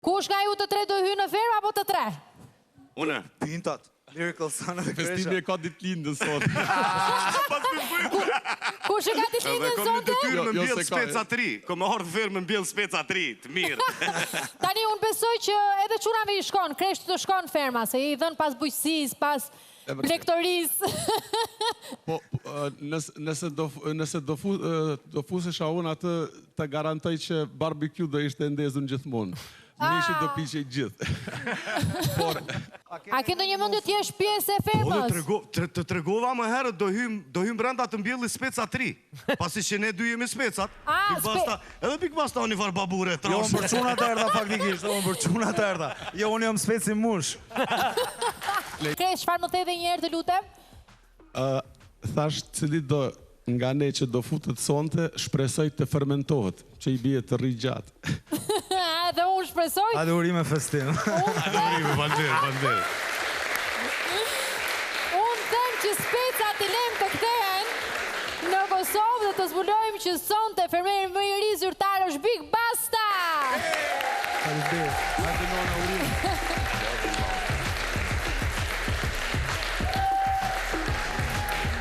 Kush nga ju të tre do hy në fermë apo të tre? Une. Pintat. Lyrical Son dhe Kresha. Festimi e ka ditëlindën sot. Kush e ka ditëlindjen Kom një sonte? detyrë me Jo, mbjell se ka- speca 3. Kom me ardhë ferë me mbjell speca 3. Të mirë. Tani unë besoj që edhe qunave i shkon, Kreshtë të shkon ferma, se i dhën pas bujqësisë, pas lektorisë. Po, nëse do fusesha unë atë të garantoj që barbecue do ishte ndezën gjithmonë. Mishi do piqe gjithë. Por, A ke ndonjë mendje të jesh pjesë e O, fermës? të tregova më herët do hym brenda të mbjelli speca 3. Pasi që ne dy jemi specat. Edhe Big Basta unë i farë babure. Jo, unë për quna të erda faktikisht, unë për quna të erda. Jo, unë jam speci mush. Kresh, çfarë më the edhe një herë të lutem? thash cili do nga ne që do futet sonte, shpresoj të fermentohet, që i bie të rri gjatë. Edhe unë shpresoj. Hajde urime festim. Falder. Unë them që specat i lem të kthehen në Kosovë dhe të zbulojmë që sonte fermeri më i ri zyrtar është Big Basta. Hajde nona urime.